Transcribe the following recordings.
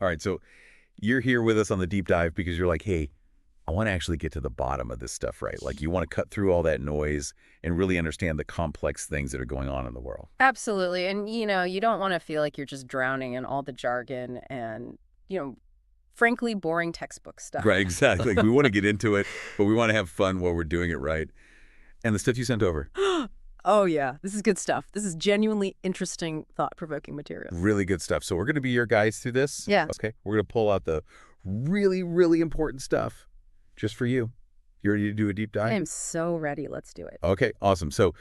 All right, so you're here with us on the deep dive because you're like, hey, I want to actually get to the bottom of this stuff, right? Like you want to cut through all that noise and really understand the complex things that are going on in the world. Absolutely. And, you don't want to feel like you're just drowning in all the jargon and, you know, frankly, boring textbook stuff. Right, exactly. Like we want to get into it, but we want to have fun while we're doing it right. And the stuff you sent over, Oh, yeah. This is good stuff. This is genuinely interesting, thought-provoking material. really good stuff. So we're going to be your guides through this. Yeah. Okay. We're going to pull out the really, really important stuff just for you. You ready to do a deep dive? I am so ready. Let's do it. Okay, awesome. So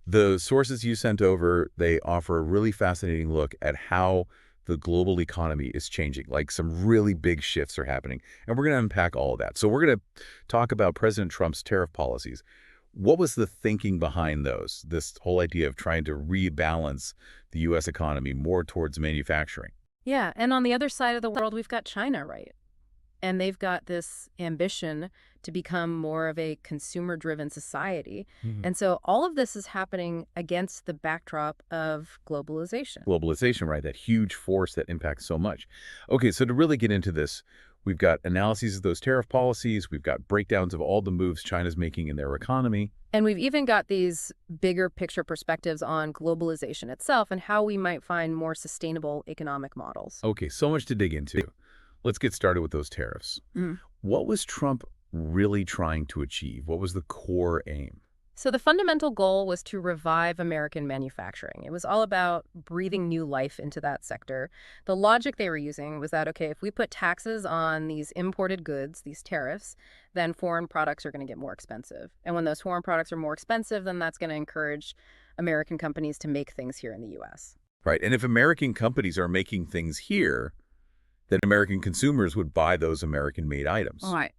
the sources you sent over, they offer a really fascinating look at how the global economy is changing. Like some really big shifts are happening. And we're going to unpack all of that. So we're going to talk about President Trump's tariff policies. What was the thinking behind those? This whole idea of trying to rebalance the U.S. economy more towards manufacturing. Yeah. And on the other side of the world, we've got China, right? And they've got this ambition to become more of a consumer-driven society. And so all of this is happening against the backdrop of globalization. Globalization, right? That huge force that impacts so much. Okay, so to really get into this, we've got analyses of those tariff policies. We've got breakdowns of all the moves China's making in their economy. And we've even got these bigger picture perspectives on globalization itself and how we might find more sustainable economic models. Okay, so much to dig into. Let's get started with those tariffs. What was Trump really trying to achieve? What was the core aim? So the fundamental goal was to revive American manufacturing. It was all about breathing new life into that sector. The logic they were using was that, okay, if we put taxes on these imported goods, these tariffs, then foreign products are going to get more expensive. And when those foreign products are more expensive, then that's going to encourage American companies to make things here in the U.S. Right, and if American companies are making things here, then American consumers would buy those American-made items. Right.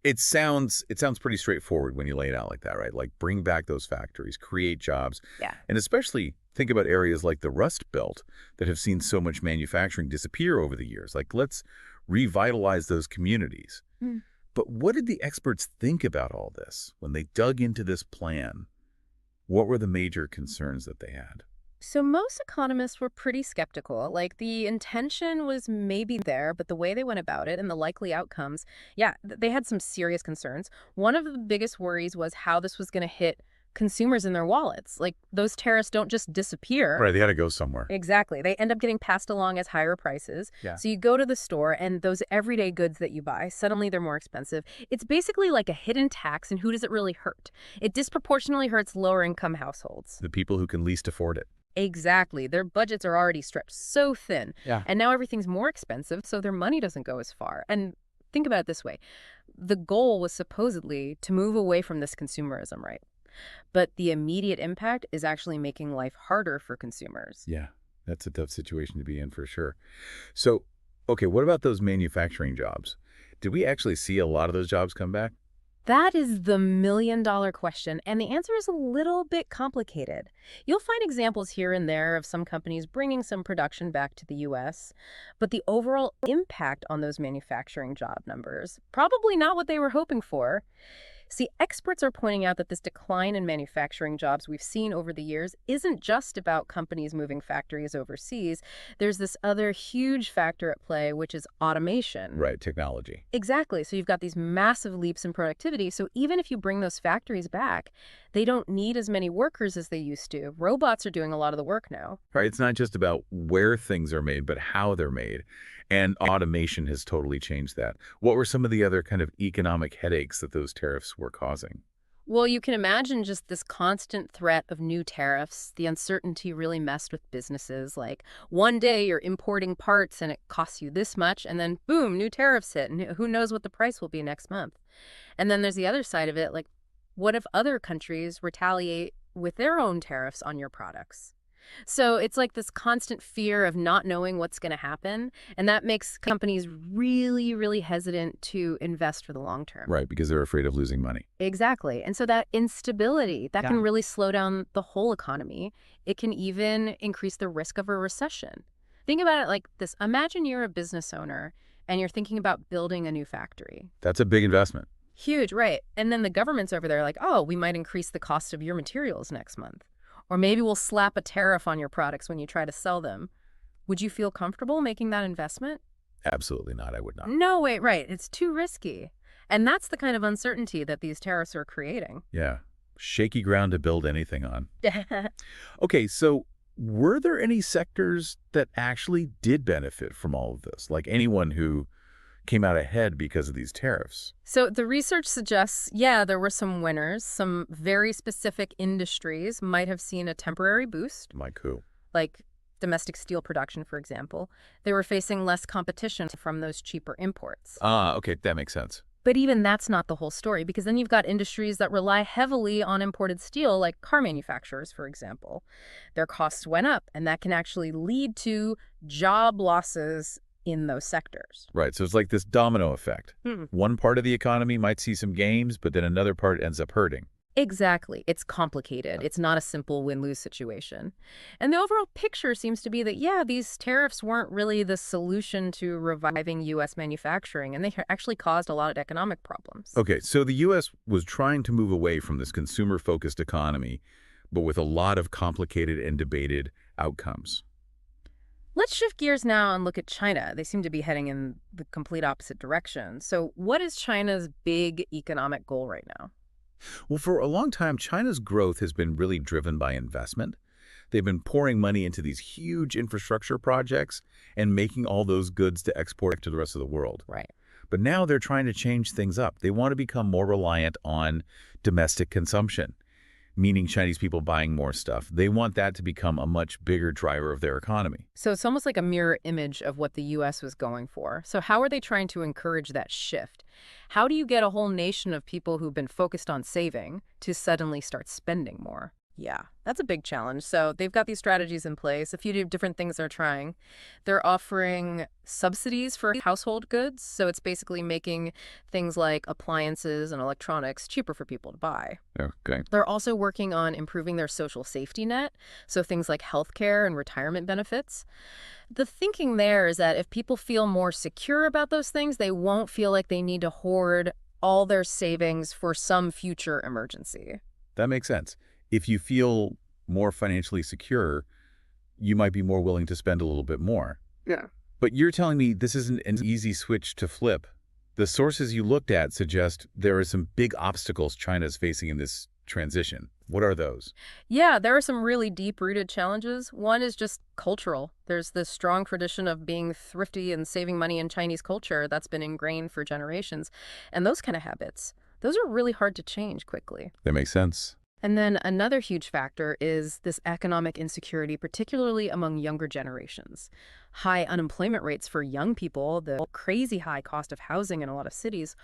It sounds pretty straightforward when you lay it out like that, right? Like bring back those factories, create jobs. Yeah. And especially think about areas like the Rust Belt that have seen so much manufacturing disappear over the years. Like let's revitalize those communities. But what did the experts think about all this when they dug into this plan? What were the major concerns that they had? So most economists were pretty skeptical. Like the intention was maybe there, but the way they went about it and the likely outcomes, yeah, they had some serious concerns. One of the biggest worries was how this was going to hit consumers in their wallets. Like those tariffs don't just disappear. Right, they had to go somewhere. Exactly. They end up getting passed along as higher prices. Yeah. So you go to the store and those everyday goods that you buy, suddenly they're more expensive. It's basically like a hidden tax, and who does it really hurt? It disproportionately hurts lower income households. The people who can least afford it. Exactly. Their budgets are already stretched so thin. Yeah. And now everything's more expensive, so their money doesn't go as far. And think about it this way. The goal was supposedly to move away from this consumerism, right? But the immediate impact is actually making life harder for consumers. Yeah, that's a tough situation to be in for sure. So, okay, what about those manufacturing jobs? Did we actually see a lot of those jobs come back? That is the million-dollar question, and the answer is a little bit complicated. You'll find examples here and there of some companies bringing some production back to the U.S., but the overall impact on those manufacturing job numbers, probably not what they were hoping for. See, experts are pointing out that this decline in manufacturing jobs we've seen over the years isn't just about companies moving factories overseas. There's this other huge factor at play, which is automation. Right, technology. Exactly. So you've got these massive leaps in productivity. So even if you bring those factories back, they don't need as many workers as they used to. Robots are doing a lot of the work now. Right, it's not just about where things are made, but how they're made. And automation has totally changed that. What were some of the other kind of economic headaches that those tariffs were causing? Well, you can imagine just this constant threat of new tariffs. The uncertainty really messed with businesses. Like one day you're importing parts and it costs you this much, and then boom, new tariffs hit, and who knows what the price will be next month. And then there's the other side of it. Like, what if other countries retaliate with their own tariffs on your products? So it's like this constant fear of not knowing what's going to happen. And that makes companies really, really hesitant to invest for the long term. Right, because they're afraid of losing money. Exactly. And so that instability, that can really slow down the whole economy. It can even increase the risk of a recession. Think about it like this. Imagine you're a business owner and you're thinking about building a new factory. That's a big investment. Huge, right. And then the government's over there like, oh, we might increase the cost of your materials next month. Or maybe we'll slap a tariff on your products when you try to sell them. Would you feel comfortable making that investment? Absolutely not. I would not. No way, right. It's too risky. And that's the kind of uncertainty that these tariffs are creating. Yeah. Shaky ground to build anything on. Okay, so were there any sectors that actually did benefit from all of this? Like anyone who came out ahead because of these tariffs? So the research suggests, yeah, there were some winners. Some very specific industries might have seen a temporary boost, Like who? like domestic steel production, for example. They were facing less competition from those cheaper imports. Ah, okay, that makes sense. But even that's not the whole story, because then you've got industries that rely heavily on imported steel, like car manufacturers, for example. Their costs went up, and that can actually lead to job losses in those sectors. Right, so it's like this domino effect. Hmm. One part of the economy might see some gains, but then another part ends up hurting. Exactly. It's complicated. It's not a simple win-lose situation. And the overall picture seems to be that, yeah, these tariffs weren't really the solution to reviving U.S. manufacturing, and they actually caused a lot of economic problems. Okay, so the U.S. was trying to move away from this consumer-focused economy, but with a lot of complicated and debated outcomes. Let's shift gears now and look at China. They seem to be heading in the complete opposite direction. So what is China's big economic goal right now? Well, for a long time, China's growth has been really driven by investment. They've been pouring money into these huge infrastructure projects and making all those goods to export to the rest of the world. Right. But now they're trying to change things up. They want to become more reliant on domestic consumption, meaning Chinese people buying more stuff. They want that to become a much bigger driver of their economy. So it's almost like a mirror image of what the U.S. was going for. So how are they trying to encourage that shift? How do you get a whole nation of people who've been focused on saving to suddenly start spending more? Yeah, that's a big challenge. So they've got these strategies in place, a few different things they're trying. They're offering subsidies for household goods. So it's basically making things like appliances and electronics cheaper for people to buy. Okay. They're also working on improving their social safety net, so things like healthcare and retirement benefits. The thinking there is that if people feel more secure about those things, they won't feel like they need to hoard all their savings for some future emergency. That makes sense. If you feel more financially secure, you might be more willing to spend a little bit more. Yeah. But you're telling me this isn't an easy switch to flip. The sources you looked at suggest there are some big obstacles China's facing in this transition. What are those? Yeah, there are some really deep-rooted challenges. One is just cultural. There's this strong tradition of being thrifty and saving money in Chinese culture that's been ingrained for generations. And those kind of habits, those are really hard to change quickly. That makes sense. And then another huge factor is this economic insecurity, particularly among younger generations. High unemployment rates for young people, the crazy high cost of housing in a lot of cities,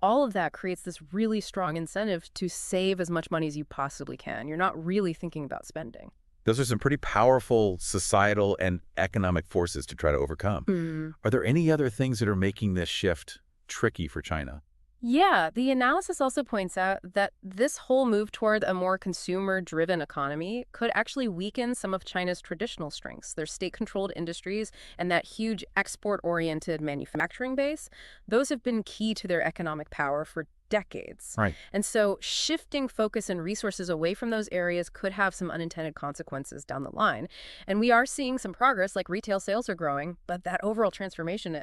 all of that creates this really strong incentive to save as much money as you possibly can. You're not really thinking about spending. Those are some pretty powerful societal and economic forces to try to overcome. Are there any other things that are making this shift tricky for China? Yeah, the analysis also points out that this whole move toward a more consumer-driven economy could actually weaken some of China's traditional strengths. Their state-controlled industries and that huge export-oriented manufacturing base, those have been key to their economic power for decades. Right. And so shifting focus and resources away from those areas could have some unintended consequences down the line. And we are seeing some progress, like retail sales are growing, but that overall transformation,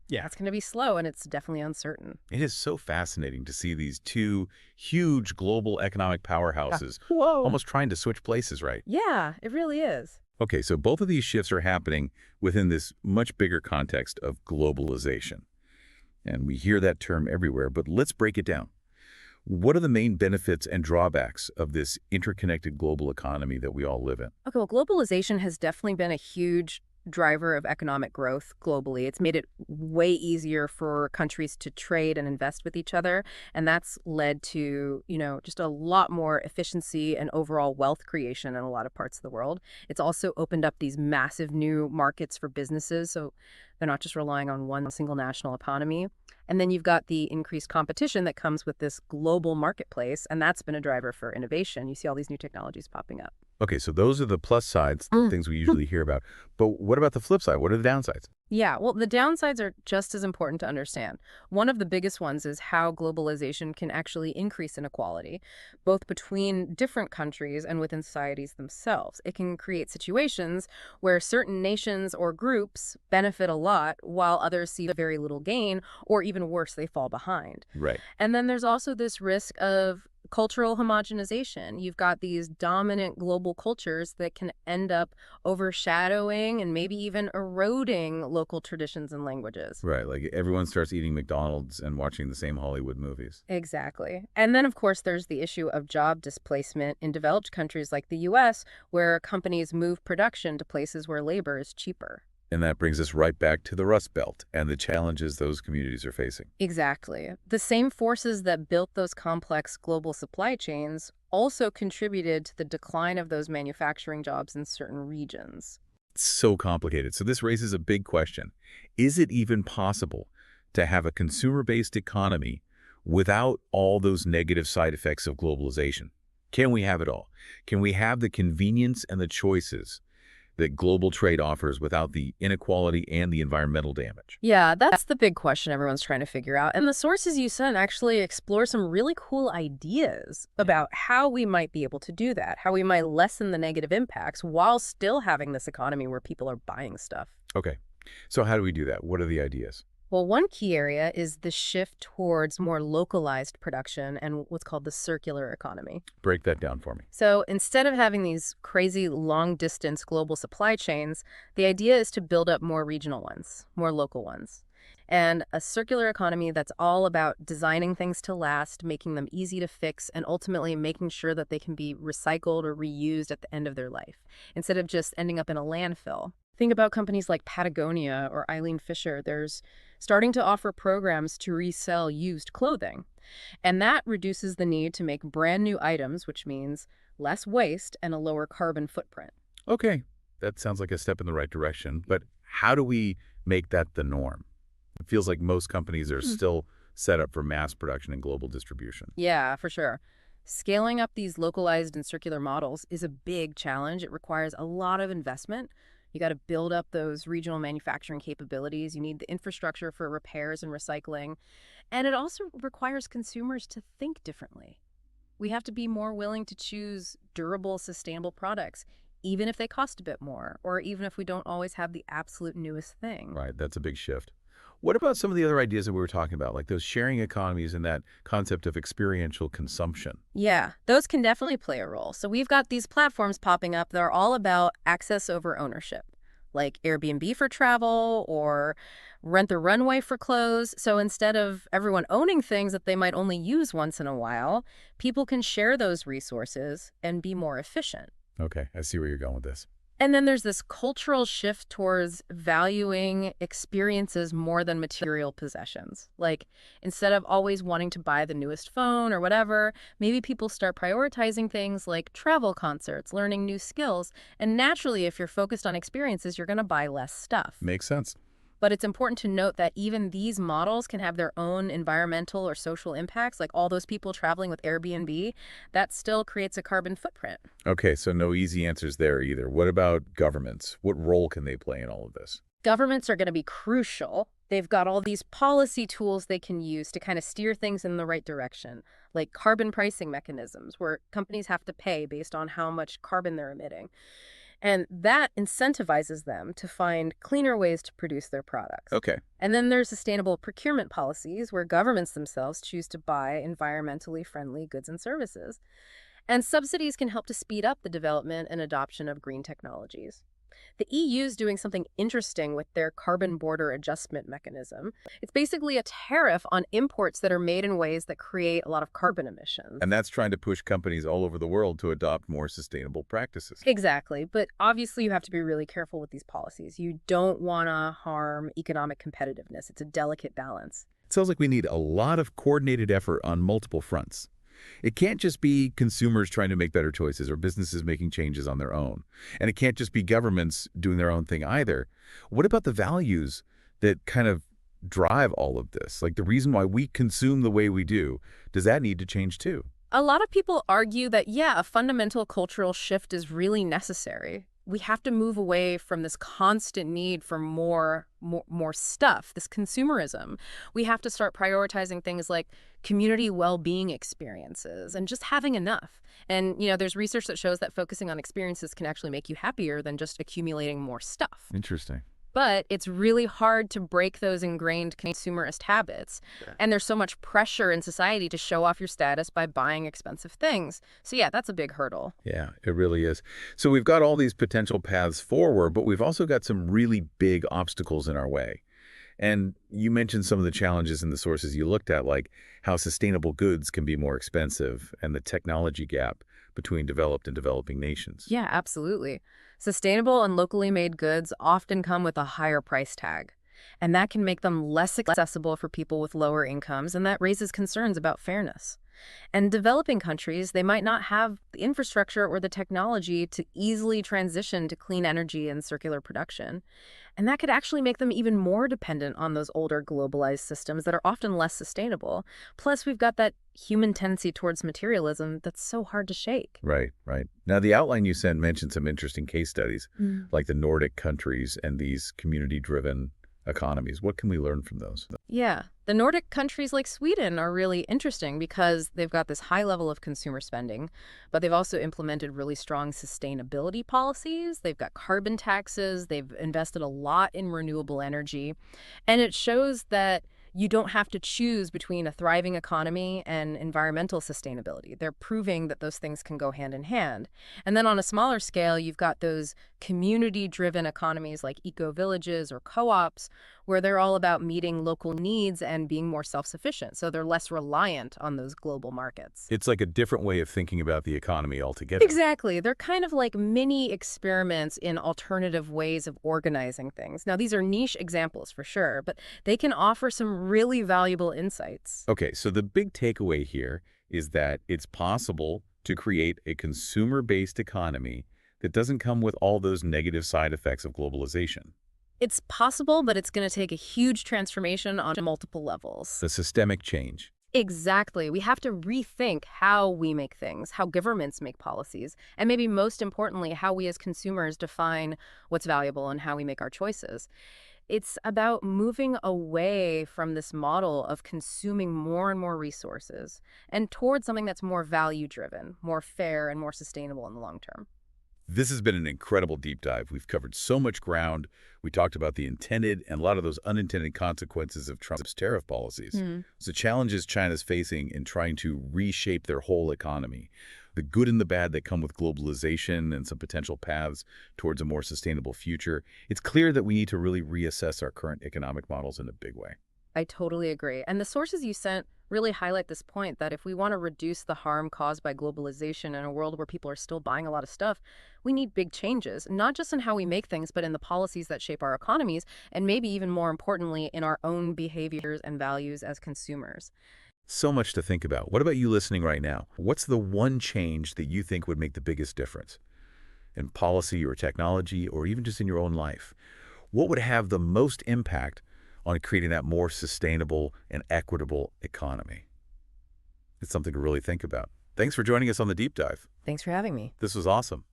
it's going to be slow, and it's definitely uncertain. It is so fascinating to see these two huge global economic powerhouses almost trying to switch places, right? Yeah, it really is. Okay, so both of these shifts are happening within this much bigger context of globalization. And we hear that term everywhere, but let's break it down. What are the main benefits and drawbacks of this interconnected global economy that we all live in? Okay, well, globalization has definitely been a huge driver of economic growth globally. It's made it way easier for countries to trade and invest with each other, and that's led to, just a lot more efficiency and overall wealth creation in a lot of parts of the world. It's also opened up these massive new markets for businesses, so they're not just relying on one single national economy. And then you've got the increased competition that comes with this global marketplace, and that's been a driver for innovation. You see all these new technologies popping up. Okay, so those are the plus sides, the things we usually hear about. But what about the flip side? What are the downsides? Yeah, well, the downsides are just as important to understand. One of the biggest ones is how globalization can actually increase inequality, both between different countries and within societies themselves. It can create situations where certain nations or groups benefit a lot while others see very little gain, or even worse, they fall behind. Right. And then there's also this risk of cultural homogenization. You've got these dominant global cultures that can end up overshadowing and maybe even eroding local traditions and languages. Right. Like everyone starts eating McDonald's and watching the same Hollywood movies. Exactly. And then, of course, there's the issue of job displacement in developed countries like the US, where companies move production to places where labor is cheaper. And that brings us right back to the Rust Belt and the challenges those communities are facing. Exactly. The same forces that built those complex global supply chains also contributed to the decline of those manufacturing jobs in certain regions. It's so complicated. So this raises a big question. Is it even possible to have a consumer-based economy without all those negative side effects of globalization? Can we have it all? Can we have the convenience and the choices that global trade offers without the inequality and the environmental damage? Yeah, that's the big question everyone's trying to figure out. And the sources you sent actually explore some really cool ideas about how we might be able to do that, how we might lessen the negative impacts while still having this economy where people are buying stuff. Okay, so how do we do that? What are the ideas? Well, one key area is the shift towards more localized production and what's called the circular economy. Break that down for me. So instead of having these crazy long distance global supply chains, the idea is to build up more regional ones, more local ones. And a circular economy that's all about designing things to last, making them easy to fix, and ultimately making sure that they can be recycled or reused at the end of their life, instead of just ending up in a landfill. Think about companies like Patagonia or Eileen Fisher. There's starting to offer programs to resell used clothing. And that reduces the need to make brand new items, which means less waste and a lower carbon footprint. Okay, that sounds like a step in the right direction, but how do we make that the norm? It feels like most companies are still set up for mass production and global distribution. Yeah, for sure. Scaling up these localized and circular models is a big challenge. It requires a lot of investment. You got to build up those regional manufacturing capabilities. You need the infrastructure for repairs and recycling. And it also requires consumers to think differently. We have to be more willing to choose durable, sustainable products, even if they cost a bit more, or even if we don't always have the absolute newest thing. Right, that's a big shift. What about some of the other ideas that we were talking about, like those sharing economies and that concept of experiential consumption? Yeah, those can definitely play a role. So we've got these platforms popping up that are all about access over ownership, like Airbnb for travel or Rent the Runway for clothes. So instead of everyone owning things that they might only use once in a while, people can share those resources and be more efficient. Okay, I see where you're going with this. And then there's this cultural shift towards valuing experiences more than material possessions. Like, instead of always wanting to buy the newest phone or whatever, maybe people start prioritizing things like travel concerts, learning new skills. And naturally, if you're focused on experiences, you're going to buy less stuff. Makes sense. But it's important to note that even these models can have their own environmental or social impacts, like all those people traveling with Airbnb. That still creates a carbon footprint. Okay, so no easy answers there either. What about governments? What role can they play in all of this? Governments are going to be crucial. They've got all these policy tools they can use to kind of steer things in the right direction, like carbon pricing mechanisms, where companies have to pay based on how much carbon they're emitting. And that incentivizes them to find cleaner ways to produce their products. Okay. And then there's sustainable procurement policies where governments themselves choose to buy environmentally friendly goods and services. And subsidies can help to speed up the development and adoption of green technologies. The EU is doing something interesting with their carbon border adjustment mechanism. It's basically a tariff on imports that are made in ways that create a lot of carbon emissions. And that's trying to push companies all over the world to adopt more sustainable practices. Exactly. But obviously, you have to be really careful with these policies. You don't want to harm economic competitiveness. It's a delicate balance. It sounds like we need a lot of coordinated effort on multiple fronts. It can't just be consumers trying to make better choices or businesses making changes on their own. And it can't just be governments doing their own thing either. What about the values that kind of drive all of this? Like the reason why we consume the way we do, does that need to change too? A lot of people argue that, yeah, a fundamental cultural shift is really necessary. We have to move away from this constant need for more stuff, this consumerism. We have to start prioritizing things like community well-being experiences and just having enough. And, there's research that shows that focusing on experiences can actually make you happier than just accumulating more stuff. Interesting. But it's really hard to break those ingrained consumerist habits. Yeah. And there's so much pressure in society to show off your status by buying expensive things. So yeah, that's a big hurdle. Yeah, it really is. So we've got all these potential paths forward, but we've also got some really big obstacles in our way. And you mentioned some of the challenges in the sources you looked at, like how sustainable goods can be more expensive and the technology gap between developed and developing nations. Yeah, absolutely. Sustainable and locally made goods often come with a higher price tag, and that can make them less accessible for people with lower incomes, and that raises concerns about fairness. And developing countries, they might not have the infrastructure or the technology to easily transition to clean energy and circular production. And that could actually make them even more dependent on those older globalized systems that are often less sustainable. Plus, we've got that human tendency towards materialism that's so hard to shake. Right, right. Now, the outline you sent mentioned some interesting case studies, Mm. like the Nordic countries and these community-driven economies. What can we learn from those? Yeah, the Nordic countries like Sweden are really interesting because they've got this high level of consumer spending, but they've also implemented really strong sustainability policies. They've got carbon taxes. They've invested a lot in renewable energy. And it shows that you don't have to choose between a thriving economy and environmental sustainability. They're proving that those things can go hand in hand. And then on a smaller scale, you've got those community-driven economies like eco-villages or co-ops, where they're all about meeting local needs and being more self-sufficient. So they're less reliant on those global markets. It's like a different way of thinking about the economy altogether. Exactly. They're kind of like mini experiments in alternative ways of organizing things. Now, these are niche examples for sure, but they can offer some really valuable insights. Okay, so the big takeaway here is that it's possible to create a consumer-based economy that doesn't come with all those negative side effects of globalization. It's possible, but it's going to take a huge transformation on multiple levels. The systemic change. Exactly. We have to rethink how we make things, how governments make policies, and maybe most importantly, how we as consumers define what's valuable and how we make our choices. It's about moving away from this model of consuming more and more resources and towards something that's more value-driven, more fair, and more sustainable in the long term. This has been an incredible deep dive. We've covered so much ground. We talked about the intended and a lot of those unintended consequences of Trump's tariff policies. The challenges China's facing in trying to reshape their whole economy, the good and the bad that come with globalization and some potential paths towards a more sustainable future. It's clear that we need to really reassess our current economic models in a big way. I totally agree. And the sources you sent really highlight this point that if we want to reduce the harm caused by globalization in a world where people are still buying a lot of stuff, we need big changes, not just in how we make things, but in the policies that shape our economies, and maybe even more importantly, in our own behaviors and values as consumers. So much to think about. What about you listening right now? What's the one change that you think would make the biggest difference in policy or technology or even just in your own life? What would have the most impact on creating that more sustainable and equitable economy? It's something to really think about. Thanks for joining us on the deep dive. Thanks for having me. This was awesome.